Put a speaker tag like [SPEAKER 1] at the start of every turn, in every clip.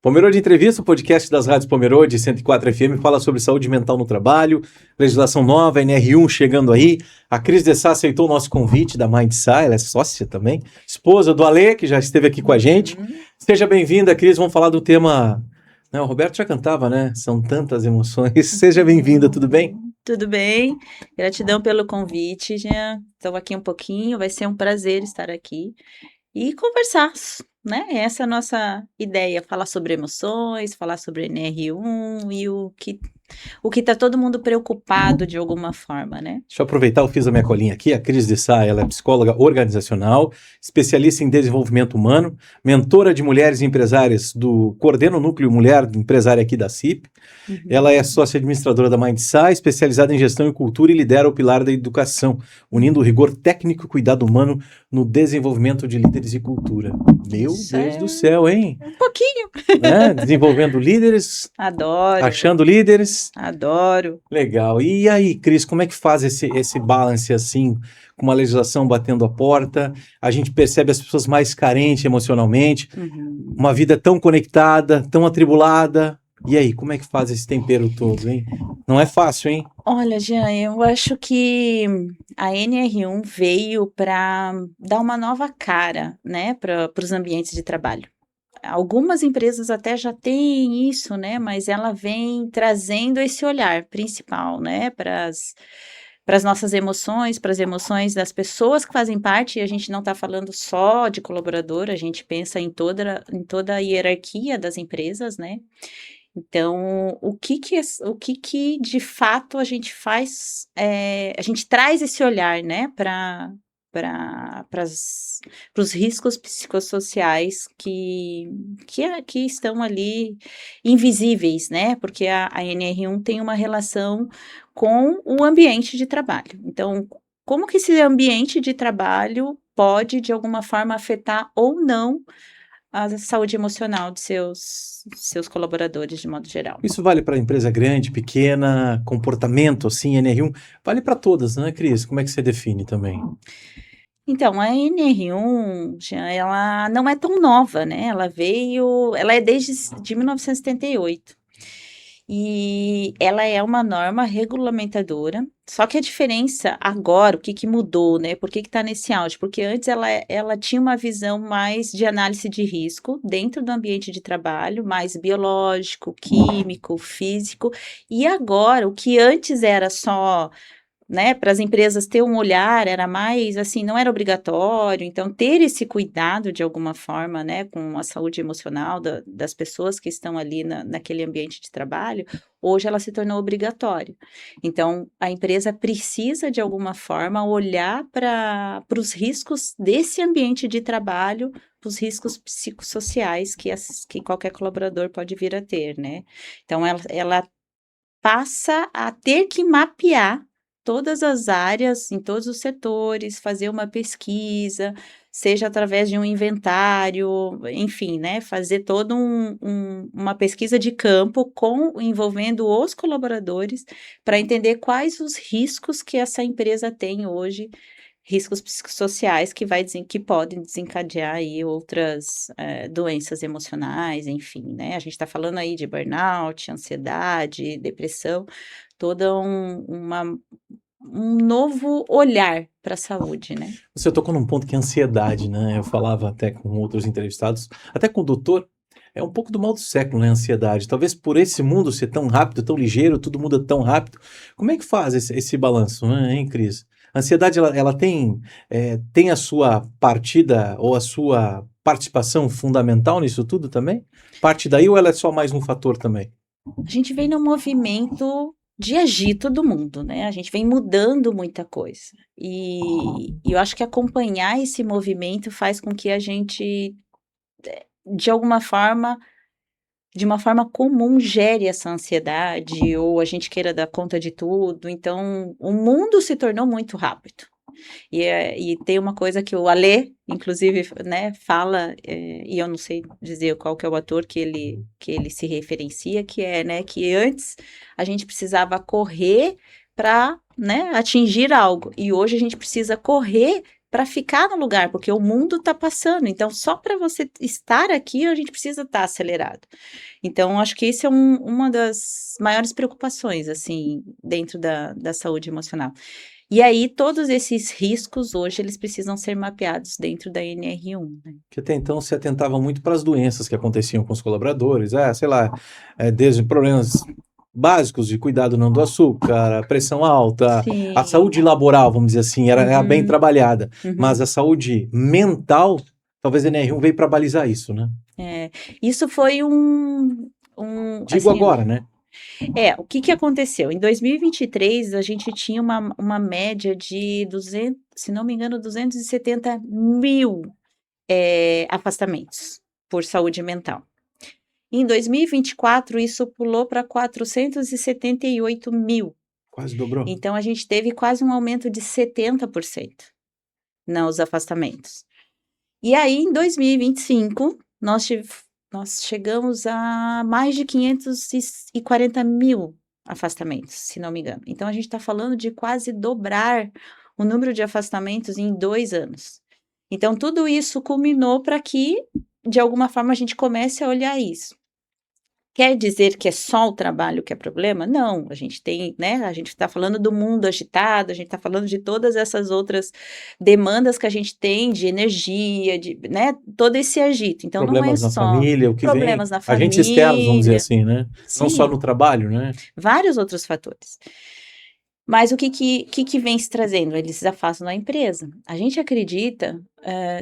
[SPEAKER 1] Pomerode Entrevista, o podcast das rádios Pomerode 104 FM, fala sobre saúde mental no trabalho, legislação nova, NR1 chegando aí. A Cris Dessá aceitou o nosso convite da MindSci, ela é sócia também, esposa do Alê, que já esteve aqui com a gente. Seja bem-vinda, Cris, vamos falar do tema... Não, o Roberto já cantava, né? São tantas emoções. Seja bem-vinda, tudo bem?
[SPEAKER 2] Tudo bem, gratidão pelo convite, Jean. Estou aqui um pouquinho, vai ser um prazer estar aqui e conversar, né? Essa é a nossa ideia, falar sobre emoções, falar sobre NR1 e o que está todo mundo preocupado de alguma forma, né?
[SPEAKER 1] Deixa eu aproveitar, eu fiz a minha colinha aqui. A Cris Dessá, ela é psicóloga organizacional, especialista em desenvolvimento humano, mentora de mulheres empresárias coordena o Núcleo Mulher Empresária aqui da CIP. Ela é sócia administradora da MindSci, especializada em gestão e cultura e lidera o pilar da educação, unindo o rigor técnico e cuidado humano no desenvolvimento de líderes e cultura. Meu Deus do céu, hein?
[SPEAKER 2] Um pouquinho.
[SPEAKER 1] Desenvolvendo líderes.
[SPEAKER 2] Adoro.
[SPEAKER 1] Achando líderes.
[SPEAKER 2] Adoro.
[SPEAKER 1] Legal. E aí, Cris, como é que faz esse balance assim, com uma legislação batendo a porta? A gente percebe as pessoas mais carentes emocionalmente, uma vida tão conectada, tão atribulada. E aí, como é que faz esse tempero todo, hein? Não é fácil, hein?
[SPEAKER 2] Olha, Jean, eu acho que a NR1 veio para dar uma nova cara, né, para os ambientes de trabalho. Algumas empresas até já têm isso, né, mas ela vem trazendo esse olhar principal, né, para as nossas emoções, para as emoções das pessoas que fazem parte, e a gente não está falando só de colaborador, a gente pensa em toda a hierarquia das empresas, né. Então, o que de fato a gente faz, a gente traz esse olhar, né, para os riscos psicossociais que estão ali invisíveis, né, porque a NR1 tem uma relação com o ambiente de trabalho. Então, como que esse ambiente de trabalho pode, de alguma forma, afetar ou não a saúde emocional de seus colaboradores, de modo geral.
[SPEAKER 1] Isso vale para empresa grande, pequena, comportamento, assim, NR1, vale para todas, né, Cris? Como é que você define também?
[SPEAKER 2] Então, a NR1, Jean, ela não é tão nova, né? Ela é desde de 1978. E ela é uma norma regulamentadora, só que a diferença agora, o que mudou, né? Por que está nesse auge? Porque antes ela tinha uma visão mais de análise de risco dentro do ambiente de trabalho, mais biológico, químico, físico, e agora, o que antes era só, né, para as empresas ter um olhar, era mais assim, não era obrigatório, então ter esse cuidado de alguma forma, né, com a saúde emocional das pessoas que estão ali naquele ambiente de trabalho, hoje ela se tornou obrigatória. Então, a empresa precisa de alguma forma olhar para os riscos desse ambiente de trabalho, os riscos psicossociais que qualquer colaborador pode vir a ter, né. Então ela passa a ter que mapear todas as áreas, em todos os setores, fazer uma pesquisa, seja através de um inventário, enfim, né, fazer toda uma pesquisa de campo envolvendo os colaboradores, para entender quais os riscos que essa empresa tem hoje, riscos psicossociais que podem desencadear aí outras, doenças emocionais, enfim, né, a gente está falando aí de burnout, ansiedade, depressão, toda um novo olhar para a saúde, né.
[SPEAKER 1] Você tocou num ponto que é ansiedade, né? Eu falava até com outros entrevistados, até com o doutor, é um pouco do mal do século, né? A ansiedade. Talvez por esse mundo ser tão rápido, tão ligeiro, tudo muda tão rápido. Como é que faz esse balanço, né, hein, Cris? A ansiedade, ela tem a sua partida ou a sua participação fundamental nisso tudo também? Parte daí ou ela é só mais um fator também?
[SPEAKER 2] A gente vem num movimento de agito do mundo, né, a gente vem mudando muita coisa, e eu acho que acompanhar esse movimento faz com que a gente, de alguma forma, de uma forma comum, gere essa ansiedade ou a gente queira dar conta de tudo, então o mundo se tornou muito rápido. E tem uma coisa que o Alê, inclusive, né, fala, e eu não sei dizer qual que é o ator que ele se referencia, que é, né, que antes a gente precisava correr para, né, atingir algo, e hoje a gente precisa correr para ficar no lugar, porque o mundo está passando. Então, só para você estar aqui, a gente precisa estar acelerado. Então, acho que isso é uma das maiores preocupações, assim, dentro da saúde emocional. E aí, todos esses riscos, hoje, eles precisam ser mapeados dentro da NR1, né?
[SPEAKER 1] Que até então se atentava muito para as doenças que aconteciam com os colaboradores, sei lá, desde problemas básicos de cuidado não do açúcar, a pressão alta, a
[SPEAKER 2] Sim.
[SPEAKER 1] saúde laboral, vamos dizer assim, era bem
[SPEAKER 2] Uhum,
[SPEAKER 1] trabalhada, mas
[SPEAKER 2] uhum.
[SPEAKER 1] a saúde mental, talvez a NR1 veio para balizar isso, né?
[SPEAKER 2] Isso foi
[SPEAKER 1] Digo
[SPEAKER 2] assim,
[SPEAKER 1] agora, né?
[SPEAKER 2] o que que aconteceu? Em 2023, a gente tinha uma média de 200, se não me engano, 270 mil afastamentos por saúde mental. Em 2024, isso pulou para 478 mil.
[SPEAKER 1] Quase dobrou.
[SPEAKER 2] Então, a gente teve quase um aumento de 70% nos afastamentos. E aí, em 2025, nós chegamos a mais de 540 mil afastamentos, se não me engano. Então, a gente está falando de quase dobrar o número de afastamentos em 2 anos. Então, tudo isso culminou para que, de alguma forma, a gente comece a olhar isso. Quer dizer que é só o trabalho que é problema? Não, a gente tem, né? A gente está falando do mundo agitado, a gente está falando de todas essas outras demandas que a gente tem de energia, né? Todo esse agito. Então, não é
[SPEAKER 1] Problemas na
[SPEAKER 2] só
[SPEAKER 1] família, o que vem,
[SPEAKER 2] problemas na
[SPEAKER 1] agentes externos, vamos dizer
[SPEAKER 2] família,
[SPEAKER 1] assim, né? Não só
[SPEAKER 2] sim,
[SPEAKER 1] no trabalho, né?
[SPEAKER 2] vários outros fatores. Mas o que vem se trazendo? Eles afastam da empresa. A gente acredita,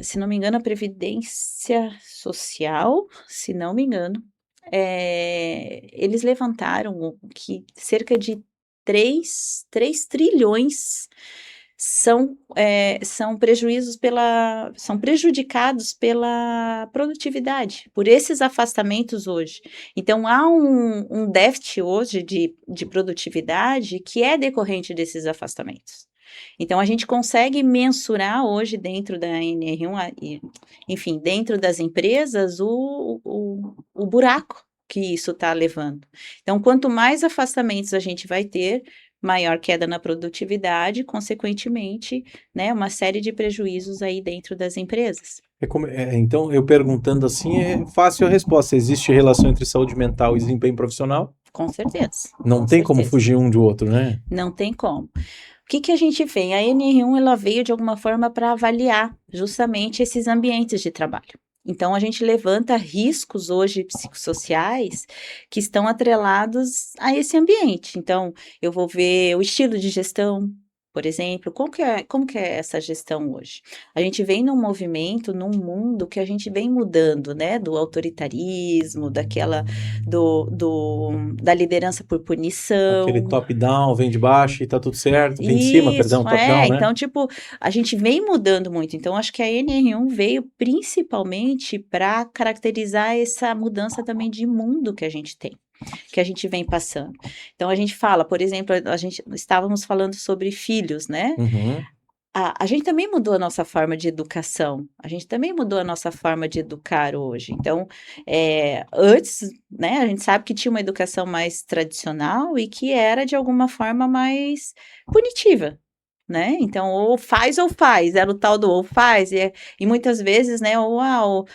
[SPEAKER 2] se não me engano, a Previdência Social, se não me engano, eles levantaram que cerca de 3 trilhões são são prejudicados pela produtividade, por esses afastamentos hoje. Então, há um déficit hoje de produtividade que é decorrente desses afastamentos. Então, a gente consegue mensurar hoje dentro da NR1, enfim, dentro das empresas, o buraco que isso está levando. Então, quanto mais afastamentos a gente vai ter, maior queda na produtividade, consequentemente, né, uma série de prejuízos aí dentro das empresas.
[SPEAKER 1] Então, eu perguntando assim, é fácil a resposta. Existe relação entre saúde mental e desempenho profissional?
[SPEAKER 2] Com certeza.
[SPEAKER 1] Não
[SPEAKER 2] Com
[SPEAKER 1] tem como
[SPEAKER 2] certeza.
[SPEAKER 1] fugir um do outro, né?
[SPEAKER 2] Não tem como. O que a gente vê? A NR1 ela veio de alguma forma para avaliar justamente esses ambientes de trabalho. Então, a gente levanta riscos hoje psicossociais que estão atrelados a esse ambiente. Então, eu vou ver o estilo de gestão, por exemplo, como que é essa gestão hoje? A gente vem num movimento, num mundo que a gente vem mudando, né? Do autoritarismo, da liderança por
[SPEAKER 1] Aquele
[SPEAKER 2] punição.
[SPEAKER 1] top-down, vem de baixo e tá tudo certo. Vem de cima, perdão,
[SPEAKER 2] Isso,
[SPEAKER 1] top-down, né?
[SPEAKER 2] então, tipo, a gente vem mudando muito. Então, acho que a NR1 veio principalmente para caracterizar essa mudança também de mundo que a gente tem, que a gente vem passando. Então, a gente fala, por exemplo, estávamos falando sobre filhos, né?
[SPEAKER 1] Uhum.
[SPEAKER 2] A gente também mudou a nossa forma de educação, a gente também mudou a nossa forma de educar hoje. Então, antes, né, a gente sabe que tinha uma educação mais tradicional e que era, de alguma forma, mais punitiva, né? Então, ou faz, era o tal do ou faz, e muitas vezes, né, ou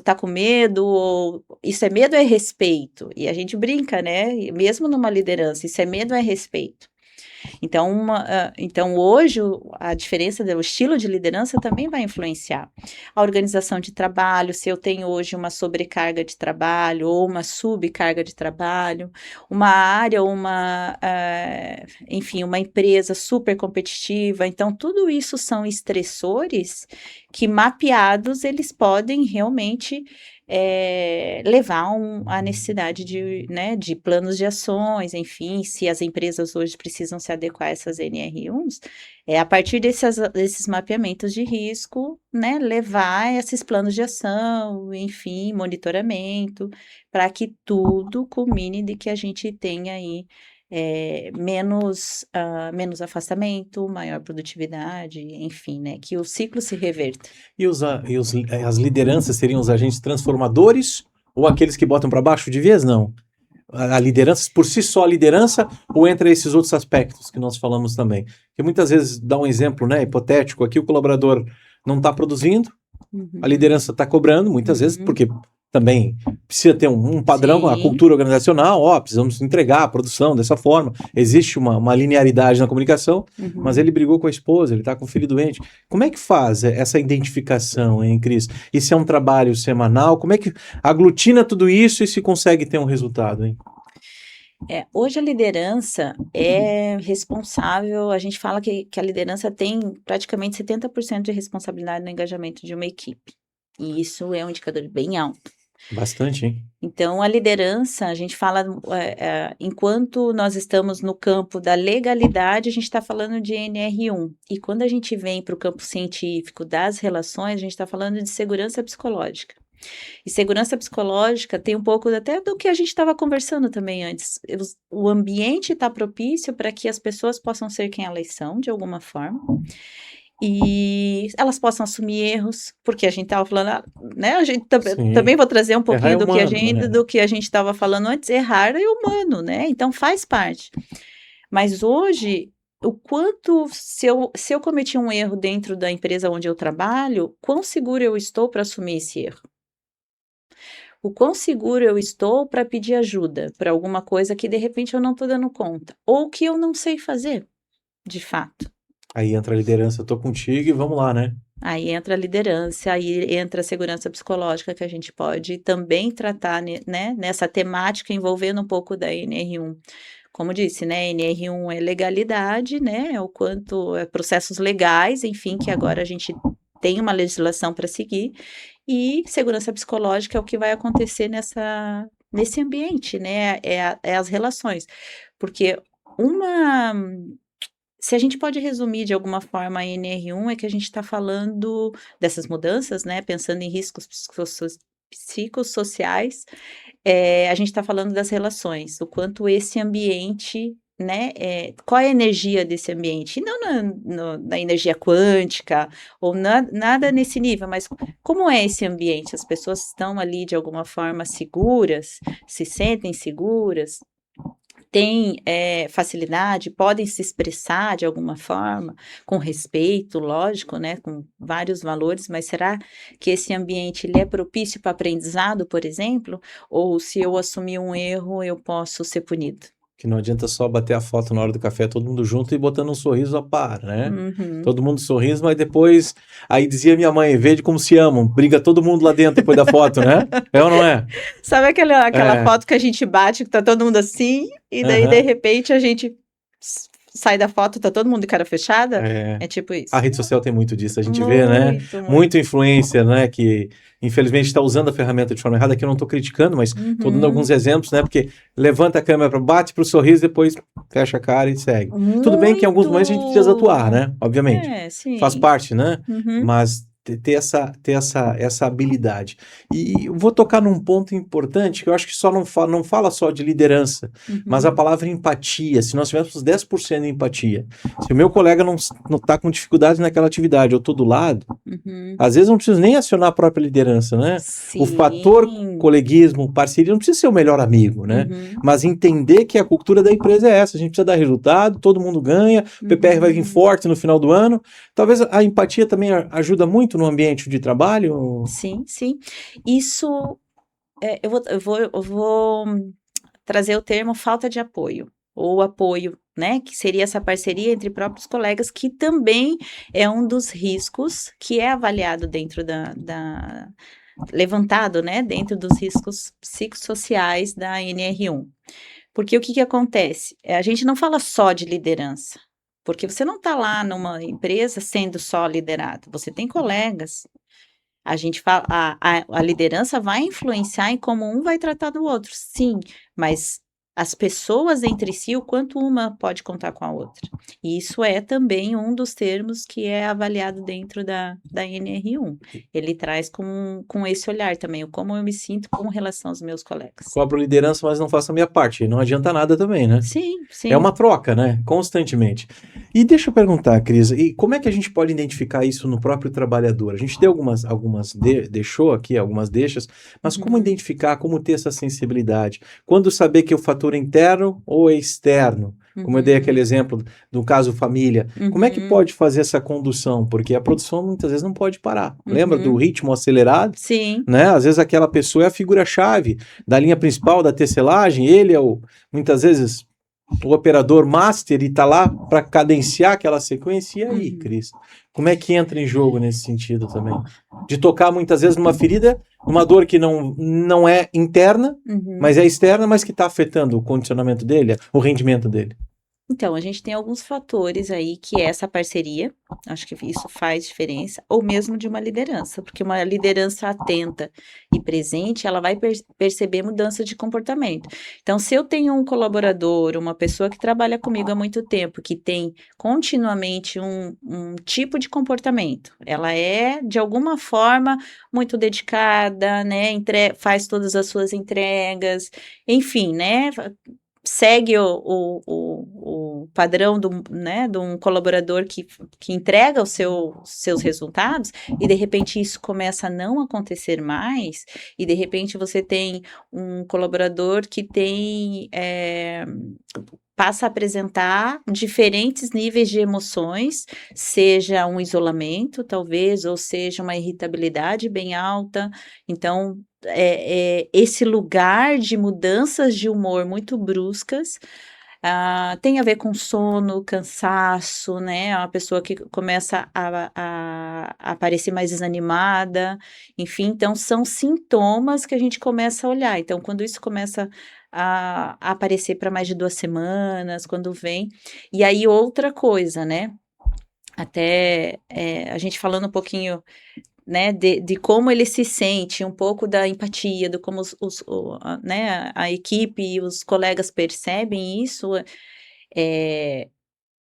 [SPEAKER 2] tá com medo, ou isso é medo ou é respeito? E a gente brinca, né? Mesmo numa liderança, isso é medo ou é respeito? Então, hoje, a diferença do estilo de liderança também vai influenciar. A organização de trabalho, se eu tenho hoje uma sobrecarga de trabalho ou uma subcarga de trabalho, uma área, enfim, uma empresa super competitiva. Então, tudo isso são estressores que, mapeados, eles podem realmente levar a necessidade né, de planos de ações, enfim, se as empresas hoje precisam se adequar a essas NR1s, a partir desses mapeamentos de risco, né, levar esses planos de ação, enfim, monitoramento, para que tudo culmine de que a gente tenha aí menos afastamento, maior produtividade, enfim, né, que o ciclo se reverta.
[SPEAKER 1] As lideranças seriam os agentes transformadores ou aqueles que botam para baixo de vez? Não. A liderança, por si só a liderança, ou entra esses outros aspectos que nós falamos também? Porque muitas vezes, dá um exemplo, né, hipotético, aqui o colaborador não está produzindo, a
[SPEAKER 2] Uhum.
[SPEAKER 1] liderança está cobrando, muitas vezes,
[SPEAKER 2] Uhum.
[SPEAKER 1] porque também precisa ter um padrão, a
[SPEAKER 2] Sim.
[SPEAKER 1] cultura organizacional, precisamos entregar a produção dessa forma, existe uma linearidade na comunicação, mas
[SPEAKER 2] Uhum.
[SPEAKER 1] ele brigou com a esposa, ele está com o filho doente. Como é que faz essa identificação, hein, Cris? Isso é um trabalho semanal? Como é que aglutina tudo isso e se consegue ter um resultado, hein?
[SPEAKER 2] Hoje a liderança é responsável, a gente fala que a liderança tem praticamente 70% de responsabilidade no engajamento de uma equipe. E isso é um indicador bem alto.
[SPEAKER 1] Bastante, hein?
[SPEAKER 2] Então, a liderança, a gente fala, enquanto nós estamos no campo da legalidade, a gente está falando de NR1. E quando a gente vem para o campo científico das relações, a gente está falando de segurança psicológica. E segurança psicológica tem um pouco até do que a gente estava conversando também antes. O ambiente está propício para que as pessoas possam ser quem elas são, de alguma forma. E elas possam assumir erros, porque a gente estava falando, né? A gente também vou trazer um
[SPEAKER 1] Errar é
[SPEAKER 2] pouquinho
[SPEAKER 1] humano, né?
[SPEAKER 2] do que a gente estava falando antes. Errar é humano, né? Então faz parte. Mas hoje, o quanto, se eu cometi um erro dentro da empresa onde eu trabalho, quão seguro eu estou para assumir esse erro? O quão seguro eu estou para pedir ajuda para alguma coisa que de repente eu não estou dando conta, ou que eu não sei fazer, de fato.
[SPEAKER 1] Aí entra a liderança, eu tô contigo e vamos lá, né?
[SPEAKER 2] Aí entra a liderança, aí entra a segurança psicológica que a gente pode também tratar, né, nessa temática envolvendo um pouco da NR1. Como disse, né, NR1 é legalidade, né, é o quanto é processos legais, enfim, que agora a gente tem uma legislação para seguir, e segurança psicológica é o que vai acontecer nesse ambiente, né, é as relações. Porque se a gente pode resumir de alguma forma a NR1, é que a gente está falando dessas mudanças, né? Pensando em riscos psicossociais, a gente está falando das relações, o quanto esse ambiente, né? Qual é a energia desse ambiente? E não na energia quântica, ou nada nesse nível, mas como é esse ambiente? As pessoas estão ali de alguma forma seguras, se sentem seguras, têm facilidade, podem se expressar de alguma forma, com respeito, lógico, né, com vários valores, mas será que esse ambiente ele é propício para aprendizado, por exemplo? Ou se eu assumir um erro, eu posso ser punido?
[SPEAKER 1] Que não adianta só bater a foto na hora do café, todo mundo junto e botando um sorriso a par, né?
[SPEAKER 2] Uhum.
[SPEAKER 1] Todo mundo sorriso, mas depois, aí dizia minha mãe, vede como se amam, briga todo mundo lá dentro depois da foto, né? É ou não é?
[SPEAKER 2] Sabe aquela
[SPEAKER 1] É,
[SPEAKER 2] foto que a gente bate, que tá todo mundo assim, e daí de
[SPEAKER 1] aham,
[SPEAKER 2] repente a gente sai da foto, tá todo mundo de cara fechada?
[SPEAKER 1] é.
[SPEAKER 2] É tipo
[SPEAKER 1] A
[SPEAKER 2] isso.
[SPEAKER 1] rede social tem muito disso, a gente vê, né?
[SPEAKER 2] Muito,
[SPEAKER 1] Muito
[SPEAKER 2] muito.
[SPEAKER 1] influencer, né? Que infelizmente está usando a ferramenta de forma errada, que eu não estou criticando, mas estou dando
[SPEAKER 2] Uhum.
[SPEAKER 1] alguns exemplos, né? Porque levanta a câmera, bate pro sorriso, depois fecha a cara e segue. Tudo bem que em alguns momentos a gente precisa atuar,
[SPEAKER 2] Muito.
[SPEAKER 1] né? Obviamente. Faz
[SPEAKER 2] Sim.
[SPEAKER 1] parte, né?
[SPEAKER 2] Uhum.
[SPEAKER 1] Mas ter essa habilidade. E eu vou tocar num ponto importante que eu acho que só não fala só de liderança, mas a
[SPEAKER 2] Uhum.
[SPEAKER 1] palavra empatia. Se nós tivéssemos 10% de empatia, se o meu colega não está com dificuldade naquela atividade, eu estou do lado,
[SPEAKER 2] Uhum.
[SPEAKER 1] às vezes eu não preciso nem acionar a própria liderança, né? O fator
[SPEAKER 2] Sim.
[SPEAKER 1] coleguismo, parceria, não precisa ser o melhor amigo, né?
[SPEAKER 2] Uhum.
[SPEAKER 1] Mas entender que a cultura da empresa é essa, a gente precisa dar resultado, todo mundo ganha, o PPR vai vir
[SPEAKER 2] Uhum.
[SPEAKER 1] forte no final do ano. Talvez a empatia também ajuda muito no ambiente de trabalho.
[SPEAKER 2] Sim, sim. Isso, eu vou trazer o termo falta de apoio, ou apoio, né? Que seria essa parceria entre próprios colegas, que também é um dos riscos que é avaliado dentro levantado, né? Dentro dos riscos psicossociais da NR1. Porque o que acontece? A gente não fala só de liderança, porque você não está lá numa empresa sendo só liderado, você tem colegas. A gente fala, a liderança vai influenciar em como um vai tratar do outro, sim, mas as pessoas entre si, o quanto uma pode contar com a outra. E isso é também um dos termos que é avaliado dentro da NR1. Ele traz com esse olhar também, o como eu me sinto com relação aos meus colegas.
[SPEAKER 1] Cobro liderança, mas não faço a minha parte. Não adianta nada também, né?
[SPEAKER 2] Sim,
[SPEAKER 1] É
[SPEAKER 2] sim.
[SPEAKER 1] uma troca, né? Constantemente. E deixa eu perguntar, Cris, e como é que a gente pode identificar isso no próprio trabalhador? A gente deu deixou aqui algumas deixas, mas como identificar, como ter essa sensibilidade? Quando saber que é o fator interno ou externo? como eu dei aquele exemplo do caso família, como é que
[SPEAKER 2] Uhum.
[SPEAKER 1] pode fazer essa condução? Porque a produção muitas vezes não pode parar. Lembra do
[SPEAKER 2] Uhum.
[SPEAKER 1] ritmo acelerado?
[SPEAKER 2] Sim.
[SPEAKER 1] Né? Às vezes aquela pessoa é a figura-chave da linha principal da tecelagem, ele é muitas vezes o operador master e tá lá para cadenciar aquela sequência. E aí,
[SPEAKER 2] Uhum.
[SPEAKER 1] Cris? Como é que entra em jogo nesse sentido também? De tocar muitas vezes numa ferida, numa dor que não é interna,
[SPEAKER 2] Uhum.
[SPEAKER 1] mas é externa, mas que está afetando o condicionamento dele, o rendimento dele.
[SPEAKER 2] Então, a gente tem alguns fatores aí que é essa parceria, acho que isso faz diferença, ou mesmo de uma liderança, porque uma liderança atenta e presente, ela vai perceber mudança de comportamento. Então, se eu tenho um colaborador, uma pessoa que trabalha comigo há muito tempo, que tem continuamente um tipo de comportamento, ela é, de alguma forma, muito dedicada, né, faz todas as suas entregas, enfim, né, segue o padrão né, de um colaborador que entrega seus resultados, e de repente isso começa a não acontecer mais, e de repente você tem um colaborador que passa a apresentar diferentes níveis de emoções, seja um isolamento, talvez, ou seja uma irritabilidade bem alta. Então, esse lugar de mudanças de humor muito bruscas tem a ver com sono, cansaço, né? É uma pessoa que começa a parecer mais desanimada, enfim, então são sintomas que a gente começa a olhar. Então, quando isso começa a aparecer para mais de 2 semanas, quando vem. E aí, outra coisa, né? Até a gente falando um pouquinho, né, de como ele se sente, um pouco da empatia, de como né, a equipe e os colegas percebem isso,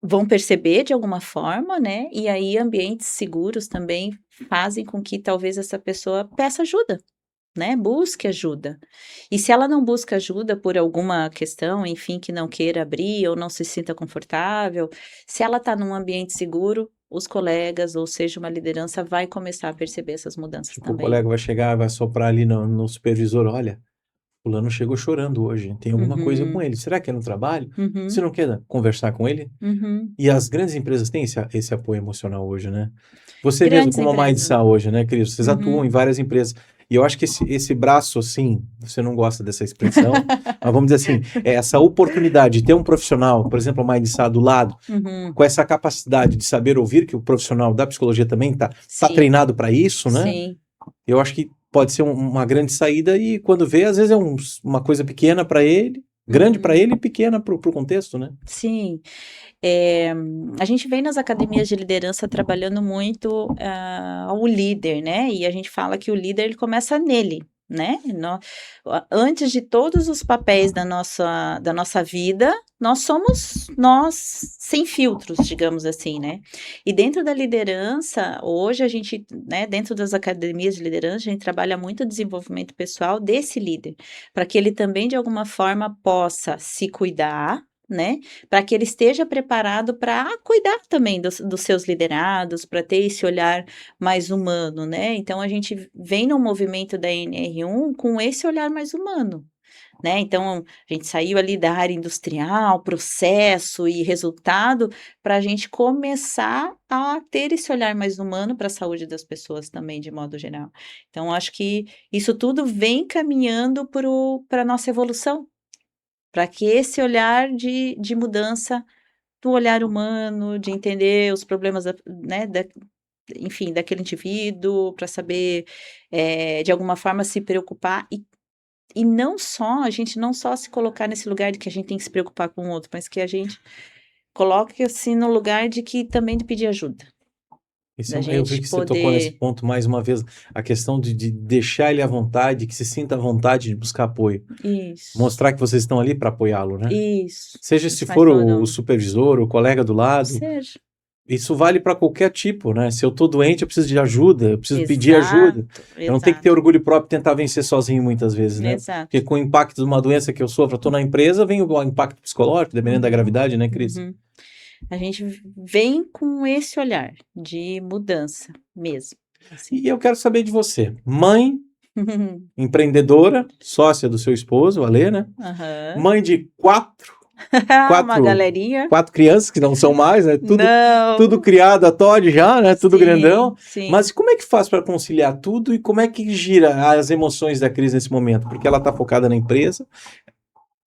[SPEAKER 2] vão perceber de alguma forma, né? E aí ambientes seguros também fazem com que talvez essa pessoa peça ajuda, né? Busque ajuda. E se ela não busca ajuda por alguma questão, enfim, que não queira abrir ou não se sinta confortável, se ela está num ambiente seguro, os colegas, ou seja, uma liderança, vai começar a perceber essas mudanças
[SPEAKER 1] Tipo, o
[SPEAKER 2] também.
[SPEAKER 1] colega vai chegar, vai soprar ali no supervisor, olha, fulano chegou chorando hoje, tem alguma coisa com
[SPEAKER 2] Uhum,
[SPEAKER 1] ele. Será que é no trabalho? Você
[SPEAKER 2] uhum,
[SPEAKER 1] não quer conversar com ele?
[SPEAKER 2] uhum.
[SPEAKER 1] E as grandes empresas têm esse apoio emocional hoje, né? Você mesmo,
[SPEAKER 2] Grandes
[SPEAKER 1] como a
[SPEAKER 2] empresas.
[SPEAKER 1] MindSal hoje, né, Cris? Vocês atuam
[SPEAKER 2] Uhum.
[SPEAKER 1] em várias empresas. E eu acho que esse braço, assim, você não gosta dessa expressão, mas vamos dizer assim, essa oportunidade de ter um profissional, por exemplo, a MindSal do lado,
[SPEAKER 2] Uhum.
[SPEAKER 1] com essa capacidade de saber ouvir, que o profissional da psicologia também tá
[SPEAKER 2] Sim,
[SPEAKER 1] treinado para isso, né?
[SPEAKER 2] sim.
[SPEAKER 1] Eu acho que pode ser uma grande saída e quando vê, às vezes é uma coisa pequena para ele, grande para
[SPEAKER 2] Uhum.
[SPEAKER 1] ele e pequena para o contexto, né?
[SPEAKER 2] Sim. A gente vem nas academias de liderança trabalhando muito o líder, né? E a gente fala que o líder ele começa nele, né? Antes de todos os papéis da nossa vida, nós somos nós sem filtros, digamos assim, né? E dentro da liderança, hoje a gente, né, dentro das academias de liderança, a gente trabalha muito o desenvolvimento pessoal desse líder, para que ele também, de alguma forma, possa se cuidar, né? Para que ele esteja preparado para cuidar também dos seus liderados, para ter esse olhar mais humano, né? Então a gente vem no movimento da NR1 com esse olhar mais humano, né? Então a gente saiu ali da área industrial, processo e resultado, para a gente começar a ter esse olhar mais humano para a saúde das pessoas também, de modo geral. Então acho que isso tudo vem caminhando para a nossa evolução, para que esse olhar de mudança do olhar humano, de entender os problemas, né, enfim, daquele indivíduo, para saber, de alguma forma, se preocupar e não só, a gente não só se colocar nesse lugar de que a gente tem que se preocupar com o outro, mas que a gente coloque-se no lugar de que também de pedir ajuda, da
[SPEAKER 1] Eu vi
[SPEAKER 2] gente
[SPEAKER 1] que você tocou nesse
[SPEAKER 2] poder.
[SPEAKER 1] ponto mais uma vez, a questão de deixar ele à vontade, que se sinta à vontade de buscar apoio.
[SPEAKER 2] Isso,
[SPEAKER 1] Mostrar que vocês estão ali para apoiá-lo, né?
[SPEAKER 2] isso,
[SPEAKER 1] Seja
[SPEAKER 2] isso
[SPEAKER 1] se
[SPEAKER 2] faz
[SPEAKER 1] for
[SPEAKER 2] todo
[SPEAKER 1] o supervisor, o colega do lado,
[SPEAKER 2] seja,
[SPEAKER 1] isso vale para qualquer tipo, né? Se eu tô doente, eu preciso de ajuda, eu preciso pedir ajuda.
[SPEAKER 2] exato,
[SPEAKER 1] Eu não tenho que ter
[SPEAKER 2] exato,
[SPEAKER 1] orgulho próprio e tentar vencer sozinho muitas vezes, né? Porque
[SPEAKER 2] exato.
[SPEAKER 1] com o impacto de uma doença que eu sofro, eu tô na empresa, vem o impacto psicológico, dependendo da
[SPEAKER 2] Uhum,
[SPEAKER 1] gravidade, né, Cris?
[SPEAKER 2] uhum. A gente vem com esse olhar de mudança mesmo, assim.
[SPEAKER 1] E eu quero saber de você, mãe, empreendedora, sócia do seu esposo, o Alê, né?
[SPEAKER 2] Aham.
[SPEAKER 1] Mãe de 4,
[SPEAKER 2] Uma galerinha.
[SPEAKER 1] 4 crianças, que não são mais, né?
[SPEAKER 2] Não.
[SPEAKER 1] Tudo criado a Todd já, né? Tudo
[SPEAKER 2] Sim,
[SPEAKER 1] grandão.
[SPEAKER 2] sim.
[SPEAKER 1] Mas como é que faz para conciliar tudo e como é que gira as emoções da Cris nesse momento? Porque ela tá focada na empresa.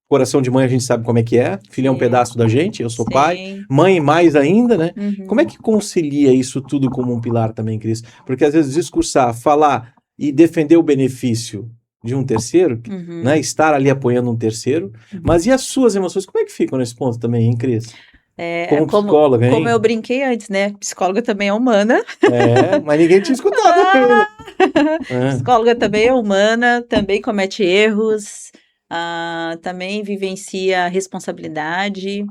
[SPEAKER 1] Coração de mãe a gente sabe como é que é. Filho é um
[SPEAKER 2] Sim.
[SPEAKER 1] pedaço da gente, eu sou pai.
[SPEAKER 2] Sim.
[SPEAKER 1] Mãe mais ainda, né?
[SPEAKER 2] Uhum.
[SPEAKER 1] Como é que concilia isso tudo como um pilar também, Cris? Porque às vezes discursar, falar e defender o benefício de um terceiro,
[SPEAKER 2] Uhum.
[SPEAKER 1] né? Estar ali apoiando um terceiro. Mas e as suas emoções? Como é que ficam nesse ponto também, hein, Cris? Como psicóloga, hein?
[SPEAKER 2] Como eu brinquei antes, né? Psicóloga também é humana.
[SPEAKER 1] Mas ninguém tinha escutado ainda.
[SPEAKER 2] Psicóloga também é humana, também comete erros, também vivencia responsabilidade,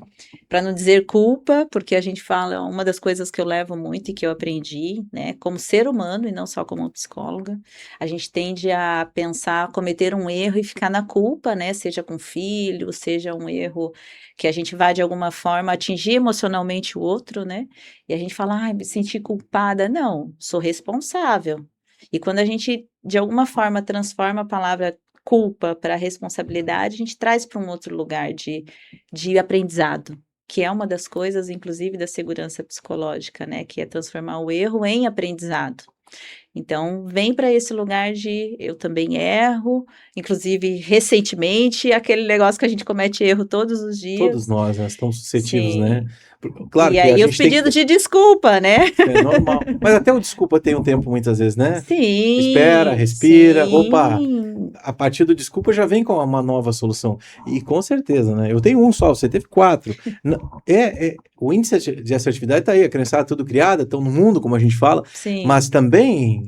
[SPEAKER 2] para não dizer culpa, porque a gente fala, uma das coisas que eu levo muito e que eu aprendi, né, como ser humano e não só como psicóloga, a gente tende a pensar, cometer um erro e ficar na culpa, né, seja com filho, seja um erro que a gente vai de alguma forma atingir emocionalmente o outro, né, e a gente fala, ai, me senti culpada. Não, sou responsável. E quando a gente, de alguma forma, transforma a palavra culpa para responsabilidade, a gente traz para um outro lugar de aprendizado, que é uma das coisas, inclusive, da segurança psicológica, né? Que é transformar o erro em aprendizado. Então, vem para esse lugar de eu também erro, inclusive recentemente, aquele negócio que a gente comete erro todos os dias.
[SPEAKER 1] Todos nós, né? Estamos suscetíveis,
[SPEAKER 2] Sim.
[SPEAKER 1] né? Claro
[SPEAKER 2] E
[SPEAKER 1] que
[SPEAKER 2] aí
[SPEAKER 1] a
[SPEAKER 2] os
[SPEAKER 1] gente tem
[SPEAKER 2] pedidos de desculpa, né?
[SPEAKER 1] É normal. Mas até o desculpa tem um tempo muitas vezes, né?
[SPEAKER 2] Sim,
[SPEAKER 1] Espera, respira.
[SPEAKER 2] sim.
[SPEAKER 1] Opa, a partir do desculpa já vem com uma nova solução. E com certeza, né? Eu tenho um só, você teve 4. O índice de assertividade tá aí, a criançada tudo criada, estão no mundo, como a gente fala,
[SPEAKER 2] Sim.
[SPEAKER 1] mas também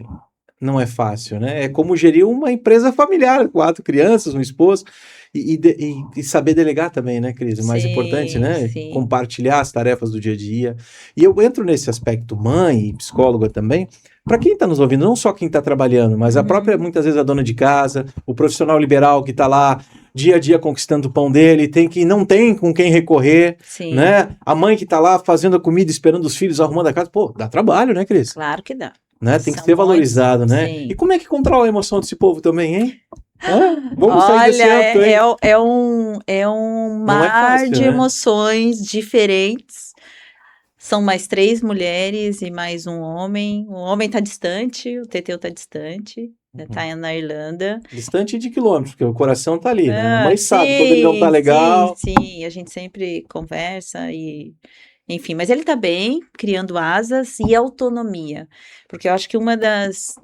[SPEAKER 1] não é fácil, né? É como gerir uma empresa familiar, 4 crianças, um esposo. E saber delegar também, né, Cris? O mais importante, né?
[SPEAKER 2] Sim.
[SPEAKER 1] Compartilhar as tarefas do dia a dia. E eu entro nesse aspecto mãe e psicóloga também, para quem está nos ouvindo, não só quem está trabalhando, mas a própria, muitas vezes, a dona de casa, o profissional liberal que está lá dia a dia conquistando o pão dele, não tem com quem recorrer,
[SPEAKER 2] Sim.
[SPEAKER 1] né? A mãe que está lá fazendo a comida, esperando os filhos, arrumando a casa. Pô, dá trabalho, né, Cris?
[SPEAKER 2] Claro que dá.
[SPEAKER 1] Né? Tem que ser valorizado, né?
[SPEAKER 2] Sim.
[SPEAKER 1] E como é que controla a emoção desse povo também, hein? Vamos sair desse âmbito, hein?
[SPEAKER 2] É um
[SPEAKER 1] Não é
[SPEAKER 2] mar
[SPEAKER 1] fácil,
[SPEAKER 2] de
[SPEAKER 1] né?
[SPEAKER 2] emoções diferentes. São mais 3 mulheres e mais um homem. O homem está distante, o Teteu está distante, está na Irlanda.
[SPEAKER 1] Distante de quilômetros, porque o coração tá ali, né? A mãe sabe quando ele não tá
[SPEAKER 2] Sim,
[SPEAKER 1] legal.
[SPEAKER 2] sim, a gente sempre conversa e... Enfim, mas ele tá bem, criando asas e autonomia. Porque eu acho que uma das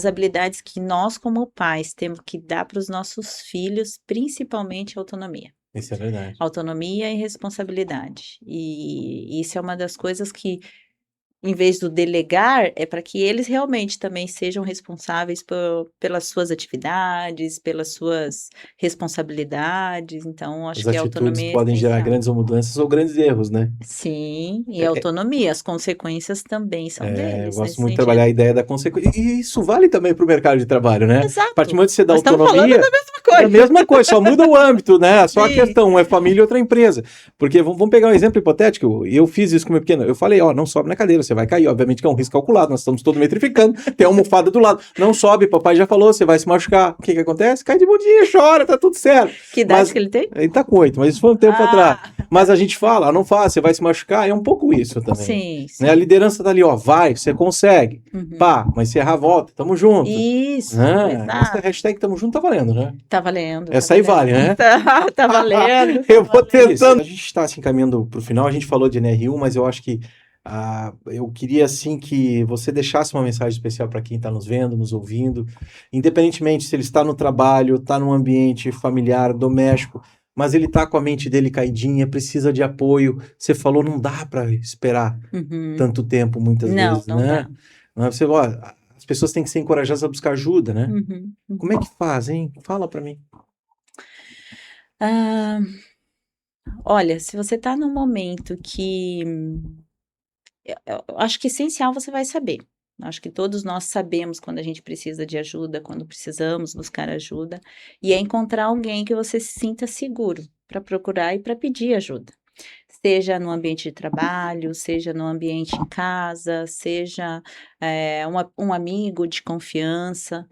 [SPEAKER 2] habilidades que nós, como pais, temos que dar para os nossos filhos, principalmente a autonomia.
[SPEAKER 1] Isso é verdade.
[SPEAKER 2] Autonomia e responsabilidade. E isso é uma das coisas que, em vez do delegar, é para que eles realmente também sejam responsáveis pelas suas atividades, pelas suas responsabilidades. Então, acho
[SPEAKER 1] As
[SPEAKER 2] que a
[SPEAKER 1] atitudes
[SPEAKER 2] autonomia é
[SPEAKER 1] podem gerar
[SPEAKER 2] essencial.
[SPEAKER 1] grandes mudanças ou grandes erros, né?
[SPEAKER 2] Sim, e autonomia, as consequências também são
[SPEAKER 1] Eu
[SPEAKER 2] deles,
[SPEAKER 1] gosto
[SPEAKER 2] nesse
[SPEAKER 1] muito de
[SPEAKER 2] sentido.
[SPEAKER 1] trabalhar a ideia da consequência. E isso vale também para o mercado de trabalho, né?
[SPEAKER 2] Exato.
[SPEAKER 1] A partir do momento que você dá
[SPEAKER 2] Nós estamos
[SPEAKER 1] autonomia.
[SPEAKER 2] falando da mesma coisa.
[SPEAKER 1] É a mesma coisa, só muda o âmbito, né? Só a
[SPEAKER 2] Sim.
[SPEAKER 1] questão, um é família e outra empresa. Porque vamos pegar um exemplo hipotético. Eu fiz isso com o meu pequeno. Eu falei, não sobe na cadeira, você vai cair. Obviamente que é um risco calculado, nós estamos todos metrificando. Tem a almofada do lado. Não sobe, papai já falou, você vai se machucar. O que acontece? Cai de bundinha, chora, tá tudo certo.
[SPEAKER 2] Que idade que ele tem?
[SPEAKER 1] Ele tá com 8, mas isso foi um tempo atrás. Mas a gente fala, não faz, você vai se machucar. É um pouco isso também.
[SPEAKER 2] Sim.
[SPEAKER 1] Né? A liderança tá ali, vai, você consegue. Pá, mas se errar, volta, tamo junto.
[SPEAKER 2] Isso,
[SPEAKER 1] Essa hashtag tamo junto tá valendo, né?
[SPEAKER 2] Tá valendo.
[SPEAKER 1] Essa aí vale, né?
[SPEAKER 2] Tá valendo.
[SPEAKER 1] Eu vou tentando. A gente está se encaminhando pro final, a gente falou de NR1, mas eu acho que eu queria, assim, que você deixasse uma mensagem especial para quem está nos vendo, nos ouvindo, independentemente se ele está no trabalho, está num ambiente familiar, doméstico, mas ele está com a mente dele caidinha, precisa de apoio. Você falou, não dá para esperar tanto tempo, muitas vezes,
[SPEAKER 2] não
[SPEAKER 1] né?
[SPEAKER 2] dá.
[SPEAKER 1] Você, as pessoas têm que ser encorajadas a buscar ajuda, né? Como é que faz, hein? Fala para mim.
[SPEAKER 2] Olha, se você está num momento que... Eu acho que essencial você vai saber. Acho que todos nós sabemos quando a gente precisa de ajuda, quando precisamos buscar ajuda, e é encontrar alguém que você se sinta seguro para procurar e para pedir ajuda. seja no ambiente de trabalho, seja no ambiente em casa, seja um amigo de confiança.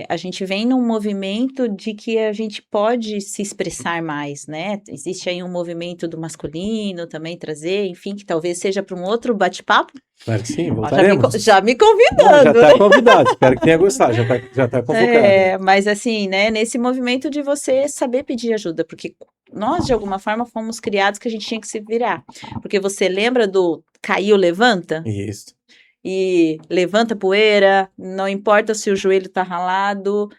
[SPEAKER 2] A gente vem num movimento de que a gente pode se expressar mais, né? Existe aí um movimento do masculino também trazer, enfim, que talvez seja para um outro bate-papo.
[SPEAKER 1] Claro que sim,
[SPEAKER 2] Ó,
[SPEAKER 1] voltaremos.
[SPEAKER 2] já me
[SPEAKER 1] Não,
[SPEAKER 2] convidando.
[SPEAKER 1] já está convidado, espero que tenha gostado, já tá convocado.
[SPEAKER 2] Mas assim, né, nesse movimento de você saber pedir ajuda, porque nós, de alguma forma, fomos criados que a gente tinha que se virar. Porque você lembra do caiu, levanta?
[SPEAKER 1] Isso.
[SPEAKER 2] E levanta poeira, não importa se o joelho tá ralado,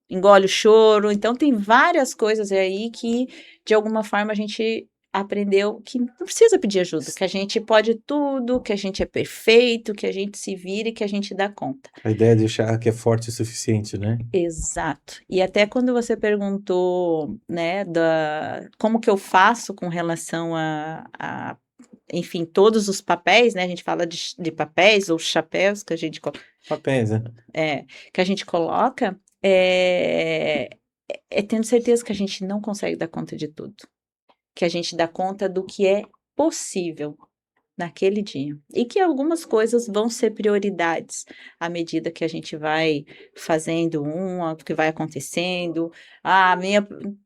[SPEAKER 2] engole o choro. Então, tem várias coisas aí que, de alguma forma, a gente aprendeu que não precisa pedir ajuda, que a gente pode tudo, que a gente é perfeito, que a gente se vira e que a gente dá conta.
[SPEAKER 1] A ideia é deixar que é forte o suficiente, né?
[SPEAKER 2] Exato. E até quando você perguntou, né, como que eu faço com relação enfim, todos os papéis, né? A gente fala de papéis ou chapéus que a gente
[SPEAKER 1] Papéis, né?
[SPEAKER 2] que a gente coloca, é tendo certeza que a gente não consegue dar conta de tudo, que a gente dá conta do que é possível naquele dia. E que algumas coisas vão ser prioridades à medida que a gente vai fazendo que vai acontecendo.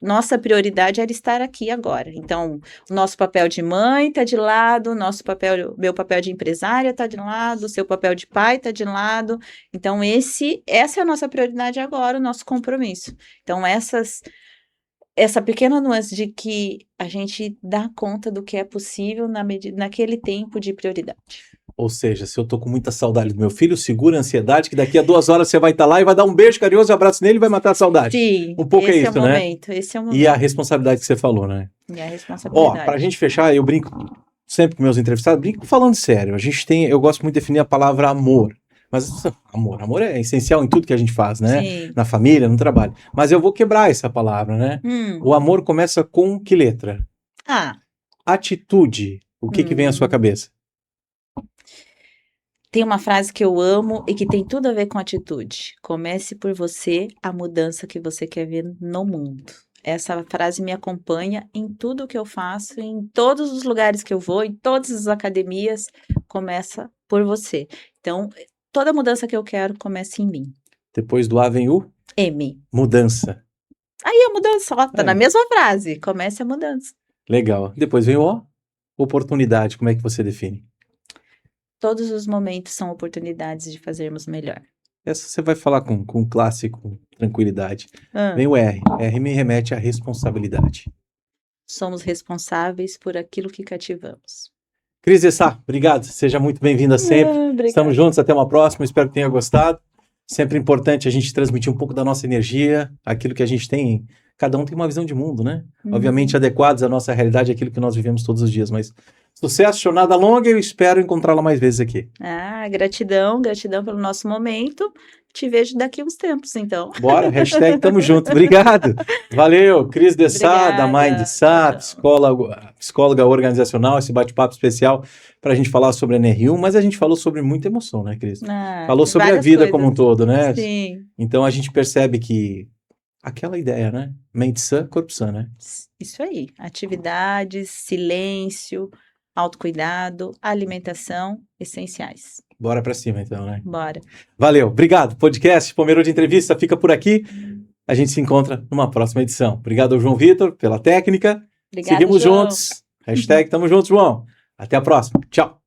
[SPEAKER 2] Nossa prioridade era estar aqui agora. Então, o nosso papel de mãe está de lado, meu papel de empresária está de lado, o seu papel de pai está de lado. Então, essa é a nossa prioridade agora, o nosso compromisso. Então, essa pequena nuance de que a gente dá conta do que é possível naquele tempo de prioridade.
[SPEAKER 1] Ou seja, se eu tô com muita saudade do meu filho, segura a ansiedade, que daqui a 2 horas você vai estar lá e vai dar um beijo carinhoso, um abraço nele e vai matar a saudade.
[SPEAKER 2] Sim,
[SPEAKER 1] um pouco
[SPEAKER 2] esse
[SPEAKER 1] é isso,
[SPEAKER 2] é o
[SPEAKER 1] né?
[SPEAKER 2] momento, esse é o momento.
[SPEAKER 1] E a responsabilidade que você falou, né?
[SPEAKER 2] E a responsabilidade.
[SPEAKER 1] Pra gente fechar, eu brinco sempre com meus entrevistados, brinco falando sério. Eu gosto muito de definir a palavra amor. Mas amor é essencial em tudo que a gente faz, né?
[SPEAKER 2] Sim.
[SPEAKER 1] Na família, no trabalho. Mas eu vou quebrar essa palavra, né? O amor começa com que letra? Atitude. O que vem à sua cabeça?
[SPEAKER 2] Tem uma frase que eu amo e que tem tudo a ver com atitude. Comece por você a mudança que você quer ver no mundo. Essa frase me acompanha em tudo que eu faço, em todos os lugares que eu vou, em todas as academias. Começa por você. Então, toda mudança que eu quero começa em mim.
[SPEAKER 1] Depois do A vem o?
[SPEAKER 2] M.
[SPEAKER 1] Mudança.
[SPEAKER 2] Aí a mudança, ó, tá na mesma frase. Comece a mudança.
[SPEAKER 1] Legal. Depois vem o O? Oportunidade. Como é que você define?
[SPEAKER 2] Todos os momentos são oportunidades de fazermos melhor.
[SPEAKER 1] Essa você vai falar com classe, com tranquilidade. Vem o R. R me remete à responsabilidade.
[SPEAKER 2] Somos responsáveis por aquilo que cativamos.
[SPEAKER 1] Cris Dessá, obrigado. Seja muito bem-vinda sempre. Estamos juntos, até uma próxima. Espero que tenha gostado. Sempre importante a gente transmitir um pouco da nossa energia, aquilo que a gente tem. Cada um tem uma visão de mundo, né? Obviamente adequados à nossa realidade, aquilo que nós vivemos todos os dias. Mas sucesso, jornada longa, e eu espero encontrá-la mais vezes aqui.
[SPEAKER 2] Gratidão pelo nosso momento. Te vejo daqui uns tempos, então.
[SPEAKER 1] Bora, hashtag tamo junto. Obrigado. Valeu, Cris Dessá, da MindSA, psicóloga organizacional, esse bate-papo especial para a gente falar sobre a NR1, mas a gente falou sobre muita emoção, né, Cris? Falou sobre a vida como um todo, né?
[SPEAKER 2] Sim.
[SPEAKER 1] Então a gente percebe que aquela ideia, né? Mente sã, corpo sã, né?
[SPEAKER 2] Isso aí. Atividades, silêncio, autocuidado, alimentação, essenciais.
[SPEAKER 1] Bora pra cima, então, né?
[SPEAKER 2] Bora.
[SPEAKER 1] Valeu, obrigado. Podcast Pomerode Entrevista fica por aqui. A gente se encontra numa próxima edição. Obrigado ao João Vitor pela técnica.
[SPEAKER 2] Obrigada,
[SPEAKER 1] Seguimos
[SPEAKER 2] João.
[SPEAKER 1] juntos. Hashtag tamo juntos, João. Até a próxima. Tchau.